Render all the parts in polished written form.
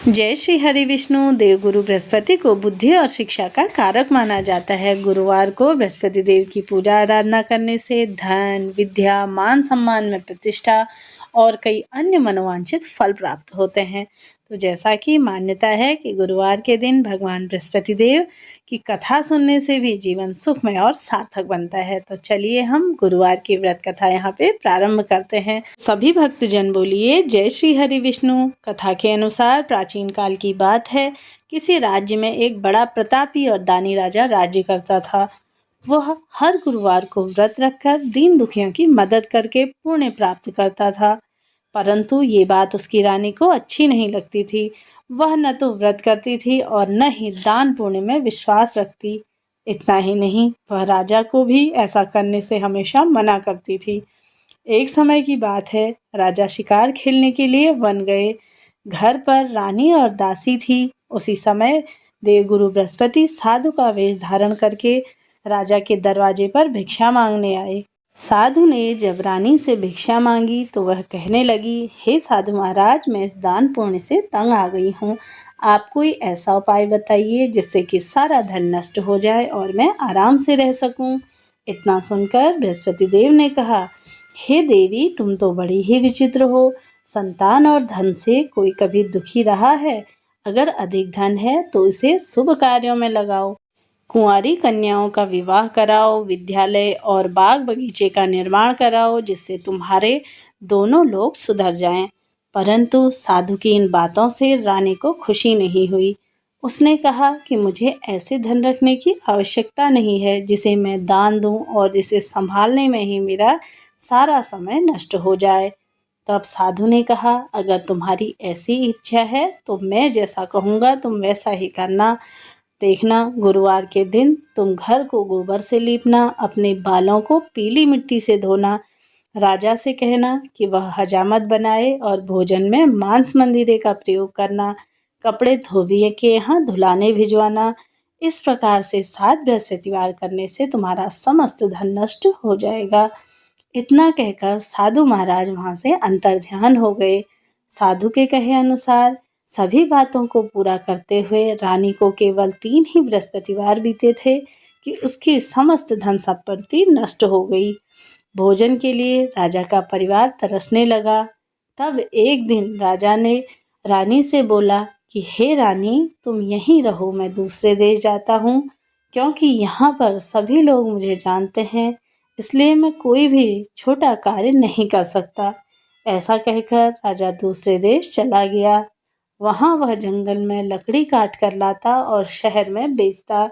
जय श्री हरि विष्णु। देवगुरु बृहस्पति को बुद्धि और शिक्षा का कारक माना जाता है। गुरुवार को बृहस्पति देव की पूजा आराधना करने से धन, विद्या, मान सम्मान में प्रतिष्ठा और कई अन्य मनोवांछित फल प्राप्त होते हैं। तो जैसा कि मान्यता है कि गुरुवार के दिन भगवान बृहस्पति देव की कथा सुनने से भी जीवन सुखमय और सार्थक बनता है। तो चलिए हम गुरुवार की व्रत कथा यहाँ पे प्रारंभ करते हैं। सभी भक्तजन बोलिए जय श्री हरि विष्णु। कथा के अनुसार प्राचीन काल की बात है। किसी राज्य में एक बड़ा प्रतापी और दानी राजा राज्य करता था। वह हर गुरुवार को व्रत रखकर दीन दुखियों की मदद करके पुण्य प्राप्त करता था। परंतु ये बात उसकी रानी को अच्छी नहीं लगती थी। वह न तो व्रत करती थी और न ही दान पुण्य में विश्वास रखती। इतना ही नहीं, वह राजा को भी ऐसा करने से हमेशा मना करती थी। एक समय की बात है, राजा शिकार खेलने के लिए वन गए। घर पर रानी और दासी थी। उसी समय देवगुरु बृहस्पति साधु का वेश धारण करके राजा के दरवाजे पर भिक्षा मांगने आए। साधु ने जब रानी से भिक्षा मांगी तो वह कहने लगी, हे साधु महाराज, मैं इस दान पुण्य से तंग आ गई हूँ। आप कोई ऐसा उपाय बताइए जिससे कि सारा धन नष्ट हो जाए और मैं आराम से रह सकूं। इतना सुनकर बृहस्पति देव ने कहा, हे देवी, तुम तो बड़ी ही विचित्र हो। संतान और धन से कोई कभी दुखी रहा है? अगर अधिक धन है तो इसे शुभ कार्यों में लगाओ। कुंवारी कन्याओं का विवाह कराओ, विद्यालय और बाग बगीचे का निर्माण कराओ, जिससे तुम्हारे दोनों लोग सुधर जाएं। परंतु साधु की इन बातों से रानी को खुशी नहीं हुई। उसने कहा कि मुझे ऐसे धन रखने की आवश्यकता नहीं है जिसे मैं दान दूं और जिसे संभालने में ही मेरा सारा समय नष्ट हो जाए। तब साधु ने कहा, अगर तुम्हारी ऐसी इच्छा है तो मैं जैसा कहूँगा तुम वैसा ही करना। देखना, गुरुवार के दिन तुम घर को गोबर से लीपना, अपने बालों को पीली मिट्टी से धोना, राजा से कहना कि वह हजामत बनाए और भोजन में मांस मंदिरे का प्रयोग करना, कपड़े धोबी के यहाँ धुलाने भिजवाना। इस प्रकार से 7 बृहस्पतिवार करने से तुम्हारा समस्त धन नष्ट हो जाएगा। इतना कहकर साधु महाराज वहाँ से अंतर्ध्यान हो गए। साधु के कहे अनुसार सभी बातों को पूरा करते हुए रानी को केवल 3 ही बृहस्पतिवार बीते थे कि उसकी समस्त धन संपत्ति नष्ट हो गई। भोजन के लिए राजा का परिवार तरसने लगा। तब एक दिन राजा ने रानी से बोला कि हे रानी, तुम यहीं रहो, मैं दूसरे देश जाता हूँ, क्योंकि यहाँ पर सभी लोग मुझे जानते हैं, इसलिए मैं कोई भी छोटा कार्य नहीं कर सकता। ऐसा कहकर राजा दूसरे देश चला गया। वहाँ वह जंगल में लकड़ी काट कर लाता और शहर में बेचता।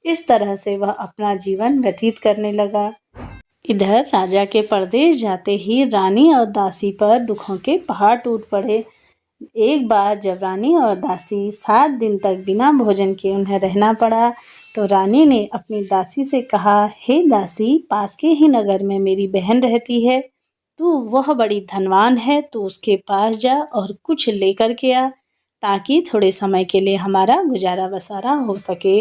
इस तरह से वह अपना जीवन व्यतीत करने लगा। इधर राजा के परदेश जाते ही रानी और दासी पर दुखों के पहाड़ टूट पड़े। एक बार जब रानी और दासी 7 दिन तक बिना भोजन के उन्हें रहना पड़ा तो रानी ने अपनी दासी से कहा, हे दासी, पास के ही नगर में मेरी बहन रहती है। वह बड़ी धनवान है, तू उसके पास जा और कुछ लेकर के आ, ताकि थोड़े समय के लिए हमारा गुजारा बसारा हो सके।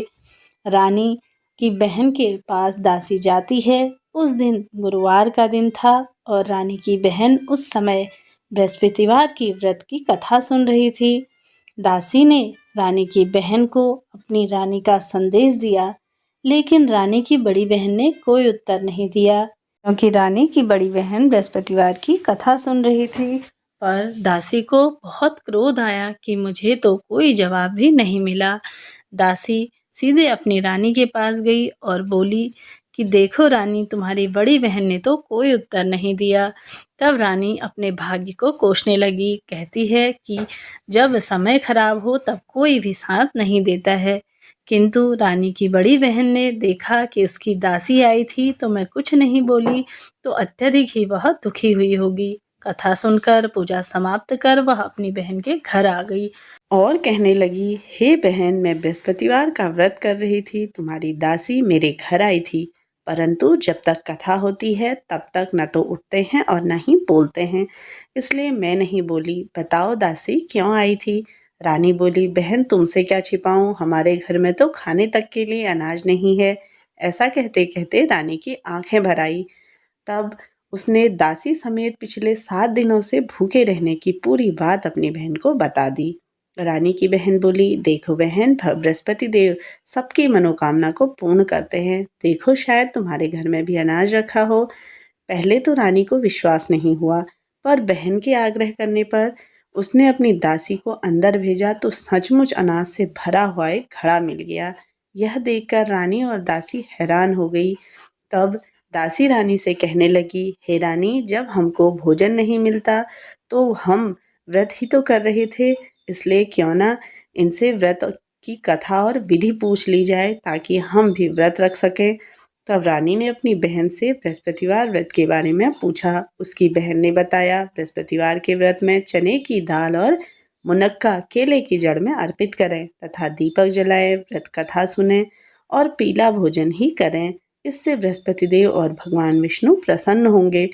रानी की बहन के पास दासी जाती है। उस दिन गुरुवार का दिन था और रानी की बहन उस समय बृहस्पतिवार की व्रत की कथा सुन रही थी। दासी ने रानी की बहन को अपनी रानी का संदेश दिया, लेकिन रानी की बड़ी बहन ने कोई उत्तर नहीं दिया, क्योंकि रानी की बड़ी बहन बृहस्पतिवार की कथा सुन रही थी। पर दासी को बहुत क्रोध आया कि मुझे तो कोई जवाब भी नहीं मिला। दासी सीधे अपनी रानी के पास गई और बोली कि देखो रानी, तुम्हारी बड़ी बहन ने तो कोई उत्तर नहीं दिया। तब रानी अपने भाग्य को कोसने लगी। कहती है कि जब समय खराब हो तब कोई भी साथ नहीं देता है। किंतु रानी की बड़ी बहन ने देखा कि उसकी दासी आई थी तो मैं कुछ नहीं बोली, तो अत्यधिक ही वह दुखी हुई होगी। कथा सुनकर पूजा समाप्त कर वह अपनी बहन के घर आ गई और कहने लगी, हे बहन, मैं बृहस्पतिवार का व्रत कर रही थी, तुम्हारी दासी मेरे घर आई थी, परंतु जब तक कथा होती है तब तक न तो उठते हैं और न ही बोलते हैं, इसलिए मैं नहीं बोली। बताओ दासी, क्यों आई थी? रानी बोली, बहन, तुमसे क्या छिपाऊं, हमारे घर में तो खाने तक के लिए अनाज नहीं है। ऐसा कहते कहते रानी की आंखें भर आई। तब उसने दासी समेत पिछले 7 दिनों से भूखे रहने की पूरी बात अपनी बहन को बता दी। रानी की बहन बोली, देखो बहन, बृहस्पति देव सबकी मनोकामना को पूर्ण करते हैं। देखो, शायद तुम्हारे घर में भी अनाज रखा हो। पहले तो रानी को विश्वास नहीं हुआ, पर बहन के आग्रह करने पर उसने अपनी दासी को अंदर भेजा तो सचमुच अनाज से भरा हुआ एक घड़ा मिल गया। यह देखकर रानी और दासी हैरान हो गई। तब दासी रानी से कहने लगी, हे रानी, जब हमको भोजन नहीं मिलता तो हम व्रत ही तो कर रहे थे, इसलिए क्यों ना इनसे व्रत की कथा और विधि पूछ ली जाए ताकि हम भी व्रत रख सकें। तब रानी ने अपनी बहन से बृहस्पतिवार व्रत के बारे में पूछा। उसकी बहन ने बताया, बृहस्पतिवार के व्रत में चने की दाल और मुनक्का केले की जड़ में अर्पित करें तथा दीपक जलाएं, व्रत कथा सुनें और पीला भोजन ही करें। इससे बृहस्पति देव और भगवान विष्णु प्रसन्न होंगे।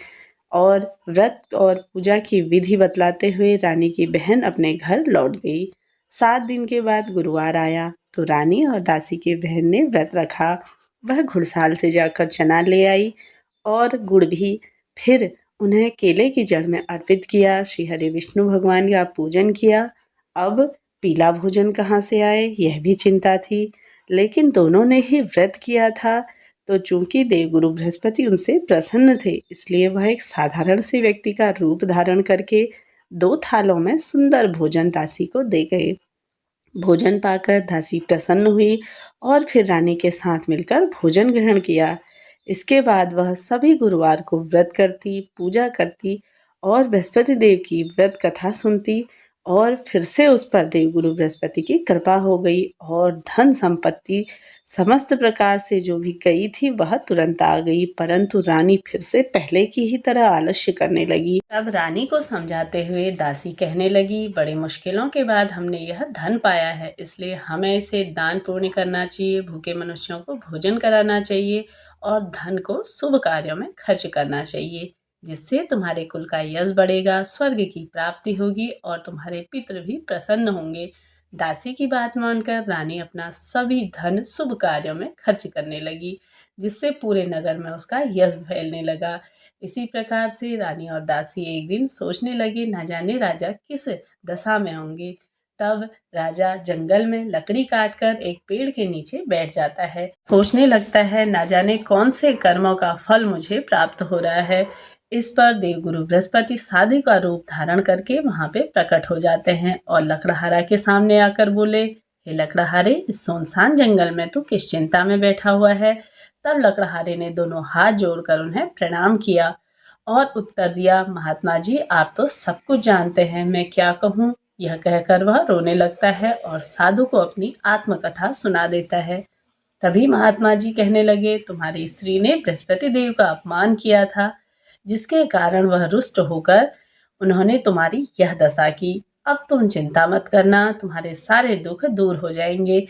और व्रत और पूजा की विधि बतलाते हुए रानी की बहन अपने घर लौट गई। 7 दिन के बाद गुरुवार आया तो रानी और दासी की बहन ने व्रत रखा। वह घुड़साल से जाकर चना ले आई और गुड़ भी। फिर उन्हें केले की जड़ में अर्पित किया। श्री हरि विष्णु भगवान का पूजन किया। अब पीला भोजन कहाँ से आए, यह भी चिंता थी, लेकिन दोनों ने ही व्रत किया था। तो चूंकि देवगुरु बृहस्पति उनसे प्रसन्न थे, इसलिए वह एक साधारण से व्यक्ति का रूप धारण करके 2 थालों में सुंदर भोजन दासी को दे गए। भोजन पाकर दासी प्रसन्न हुई और फिर रानी के साथ मिलकर भोजन ग्रहण किया। इसके बाद वह सभी गुरुवार को व्रत करती, पूजा करती और बृहस्पति देव की व्रत कथा सुनती और फिर से उस पर देवगुरु बृहस्पति की कृपा हो गई और धन संपत्ति समस्त प्रकार से जो भी गई थी वह तुरंत आ गई। परंतु रानी फिर से पहले की ही तरह आलस्य करने लगी। तब रानी को समझाते हुए दासी कहने लगी, बड़ी मुश्किलों के बाद हमने यह धन पाया है, इसलिए हमें इसे दान पुण्य करना चाहिए, भूखे मनुष्यों को भोजन कराना चाहिए और धन को शुभ कार्यों में खर्च करना चाहिए, जिससे तुम्हारे कुल का यश बढ़ेगा, स्वर्ग की प्राप्ति होगी और तुम्हारे पितृ भी प्रसन्न होंगे। दासी की बात मानकर रानी अपना सभी धन शुभ कार्यों में खर्च करने लगी, जिससे पूरे नगर में उसका यश फैलने लगा। इसी प्रकार से रानी और दासी एक दिन सोचने लगे, न जाने राजा किस दशा में होंगे। तब राजा जंगल में लकड़ी काटकर एक पेड़ के नीचे बैठ जाता है। सोचने लगता है, न जाने कौन से कर्मों का फल मुझे प्राप्त हो रहा है। इस पर देवगुरु बृहस्पति साधु का रूप धारण करके वहां पे प्रकट हो जाते हैं और लकड़हारा के सामने आकर बोले, हे लकड़हारे, इस सुनसान जंगल में तू किस चिंता में बैठा हुआ है। तब लकड़हारे ने दोनों हाथ जोड़कर उन्हें प्रणाम किया और उत्तर दिया, महात्मा जी, आप तो सब कुछ जानते हैं, मैं क्या कहूँ। यह कहकर वह रोने लगता है और साधु को अपनी आत्मकथा सुना देता है। तभी महात्मा जी कहने लगे, तुम्हारी स्त्री ने बृहस्पति देव का अपमान किया था, जिसके कारण वह रुष्ट होकर उन्होंने तुम्हारी यह दशा की। अब तुम चिंता मत करना, तुम्हारे सारे दुख दूर हो जाएंगे।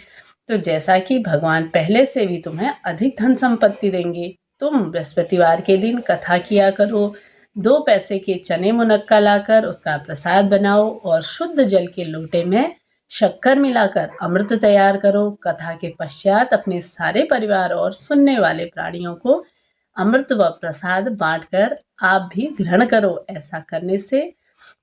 तो जैसा कि भगवान पहले से भी तुम्हें अधिक धन संपत्ति देंगे, तुम बृहस्पतिवार के दिन कथा किया करो। 2 पैसे के चने मुनक्का लाकर उसका प्रसाद बनाओ और शुद्ध जल के लोटे में शक्कर मिलाकर अमृत तैयार करो। कथा के पश्चात अपने सारे परिवार और सुनने वाले प्राणियों को अमृत व प्रसाद बांटकर आप भी ग्रहण करो। ऐसा करने से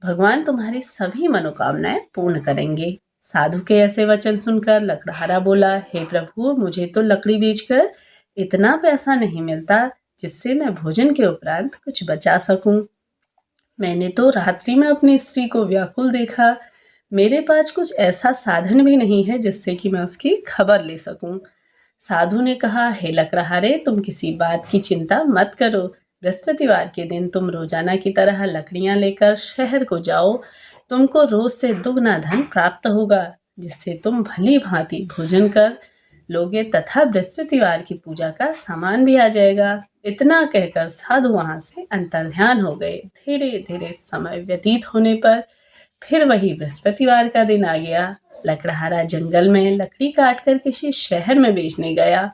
भगवान तुम्हारी सभी मनोकामनाएं पूर्ण करेंगे। साधु के ऐसे वचन सुनकर लकड़हारा बोला, हे प्रभु, मुझे तो लकड़ी बेचकर इतना पैसा नहीं मिलता जिससे मैं भोजन के उपरांत कुछ बचा सकूं। मैंने तो रात्रि में अपनी स्त्री को व्याकुल देखा। मेरे पास कुछ ऐसा साधन भी नहीं है जिससे कि मैं उसकी खबर ले सकूं। साधु ने कहा, हे लकड़हारे, तुम किसी बात की चिंता मत करो। बृहस्पतिवार के दिन तुम रोजाना की तरह लकड़ियां लेकर शहर को जाओ। तुमको रोज से दुगना धन प्राप्त होगा, जिससे तुम भली भांति भोजन कर लोगे तथा बृहस्पतिवार की पूजा का सामान भी आ जाएगा। इतना कहकर साधु वहां से अंतर्ध्यान हो गए। धीरे धीरे समय व्यतीत होने पर फिर वही बृहस्पतिवार का दिन आ गया। लकड़हारा जंगल में लकड़ी काटकर किसी शहर में बेचने गया।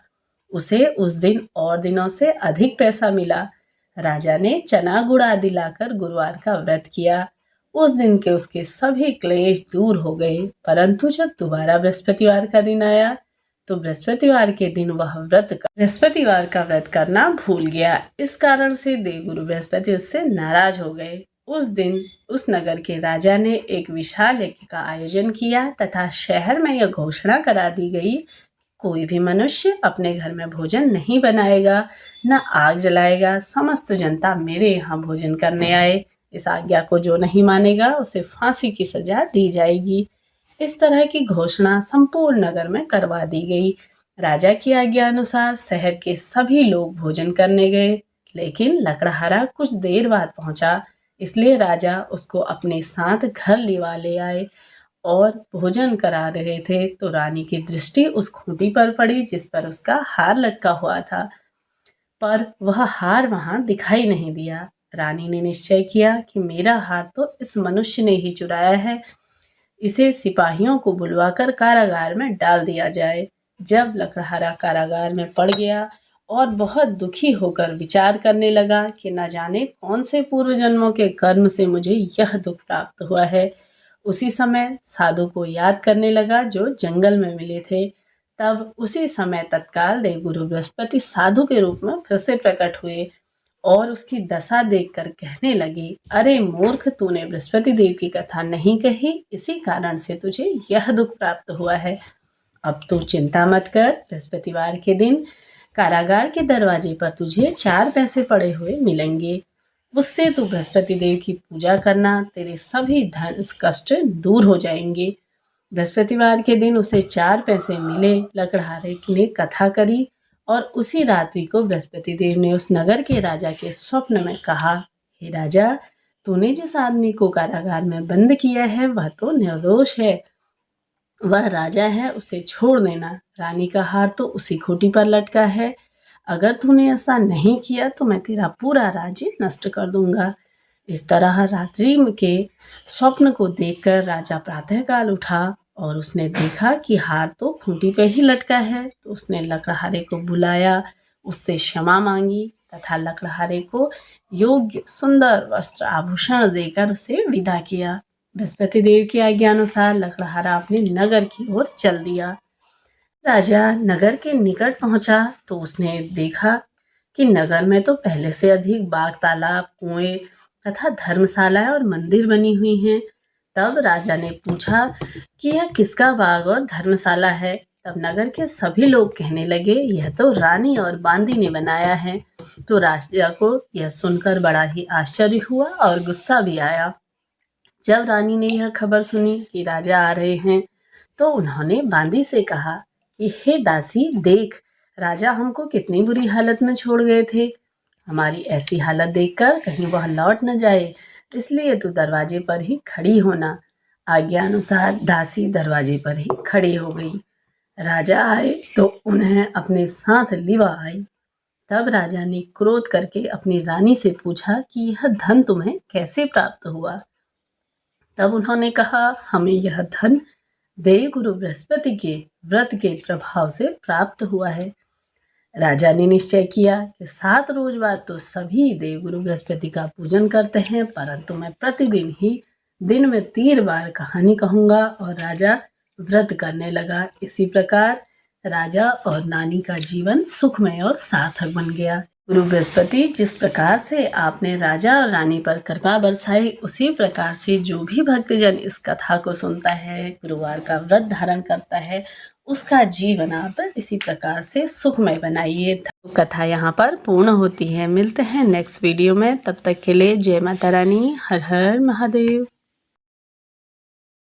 उसे उस दिन और दिनों से अधिक पैसा मिला। राजा ने चना गुड़ आदि लाकर गुरुवार का व्रत किया। उस दिन के उसके सभी क्लेश दूर हो गए। परंतु जब दोबारा बृहस्पतिवार का दिन आया तो बृहस्पतिवार के दिन वह बृहस्पतिवार का व्रत करना भूल गया। इस कारण से देवगुरु बृहस्पति उससे नाराज हो गए। उस दिन उस नगर के राजा ने एक विशाल यज्ञ का आयोजन किया तथा शहर में यह घोषणा करा दी गई, कोई भी मनुष्य अपने घर में भोजन नहीं बनाएगा, न आग जलाएगा। समस्त जनता मेरे यहाँ भोजन करने आए। इस आज्ञा को जो नहीं मानेगा उसे फांसी की सजा दी जाएगी। इस तरह की घोषणा संपूर्ण नगर में करवा दी गई। राजा की आज्ञा अनुसार शहर के सभी लोग भोजन करने गए, लेकिन लकड़हारा कुछ देर बाद पहुंचा, इसलिए राजा उसको अपने साथ घर लिवा ले आए और भोजन करा रहे थे तो रानी की दृष्टि उस खूंटी पर पड़ी जिस पर उसका हार लटका हुआ था, पर वह हार वहां दिखाई नहीं दिया। रानी ने निश्चय किया कि मेरा हार तो इस मनुष्य ने ही चुराया है, इसे सिपाहियों को बुलवाकर कारागार में डाल दिया जाए। जब लकड़हारा कारागार में पड़ गया और बहुत दुखी होकर विचार करने लगा कि न जाने कौन से पूर्व जन्मों के कर्म से मुझे यह दुख प्राप्त हुआ है, उसी समय साधु को याद करने लगा जो जंगल में मिले थे। तब उसी समय तत्काल देवगुरु बृहस्पति साधु के रूप में फिर से प्रकट हुए और उसकी दशा देखकर कहने लगे, अरे मूर्ख, तूने बृहस्पति देव की कथा नहीं कही, इसी कारण से तुझे यह दुख प्राप्त हुआ है। अब तू चिंता मत कर, बृहस्पतिवार के दिन कारागार के दरवाजे पर तुझे 4 पैसे पड़े हुए मिलेंगे। उससे तू बृहस्पति देव की पूजा करना, तेरे सभी धन कष्ट दूर हो जाएंगे। बृहस्पतिवार के दिन उसे 4 पैसे मिले। लकड़हारे ने कथा करी और उसी रात्रि को बृहस्पति देव ने उस नगर के राजा के स्वप्न में कहा, हे राजा, तूने जिस आदमी को कारागार में बंद किया है वह तो निर्दोष है, वह राजा है, उसे छोड़ देना। रानी का हार तो उसी खूंटी पर लटका है। अगर तूने ऐसा नहीं किया तो मैं तेरा पूरा राज्य नष्ट कर दूंगा। इस तरह रात्रि के स्वप्न को देखकर राजा प्रातःकाल उठा और उसने देखा कि हार तो खूंटी पे ही लटका है, तो उसने लकड़हारे को बुलाया, उससे क्षमा मांगी तथा लकड़हारे को योग्य सुंदर वस्त्र आभूषण देकर उसे विदा किया। बृहस्पति देव की आज्ञा अनुसार लकड़हारा अपने नगर की ओर चल दिया। राजा नगर के निकट पहुंचा तो उसने देखा कि नगर में तो पहले से अधिक बाग, तालाब, कुएं तथा धर्मशालाएं और मंदिर बनी हुई हैं। तब राजा ने पूछा कि यह किसका बाग और धर्मशाला है। तब नगर के सभी लोग कहने लगे, यह तो रानी और बांदी ने बनाया है। तो राजा को यह सुनकर बड़ा ही आश्चर्य हुआ और गुस्सा भी आया। जब रानी ने यह खबर सुनी कि राजा आ रहे हैं तो उन्होंने बांदी से कहा कि हे दासी, देख, राजा हमको कितनी बुरी हालत में छोड़ गए थे। हमारी ऐसी हालत देखकर कहीं वह लौट न जाए, इसलिए तू दरवाजे पर ही खड़ी होना। आज्ञा अनुसार दासी दरवाजे पर ही खड़ी हो गई। राजा आए तो उन्हें अपने साथ लिवा आई। तब राजा ने क्रोध करके अपनी रानी से पूछा कि यह धन तुम्हें कैसे प्राप्त हुआ। तब उन्होंने कहा, हमें यह धन देवगुरु बृहस्पति के व्रत के प्रभाव से प्राप्त हुआ है। राजा ने निश्चय किया कि 7 रोज बाद तो सभी देवगुरु बृहस्पति का पूजन करते हैं, परंतु मैं प्रतिदिन ही दिन में 3 बार कहानी कहूँगा। और राजा व्रत करने लगा। इसी प्रकार राजा और नानी का जीवन सुखमय और सार्थक बन गया। गुरु बृहस्पति जिस प्रकार से आपने राजा और रानी पर कृपा बरसाई, उसी प्रकार से जो भी भक्तजन इस कथा को सुनता है, गुरुवार का व्रत धारण करता है, उसका जीवन आप इसी प्रकार से सुखमय बनाइए। कथा यहाँ पर पूर्ण होती है। मिलते हैं नेक्स्ट वीडियो में, तब तक के लिए जय माता रानी, हर हर महादेव।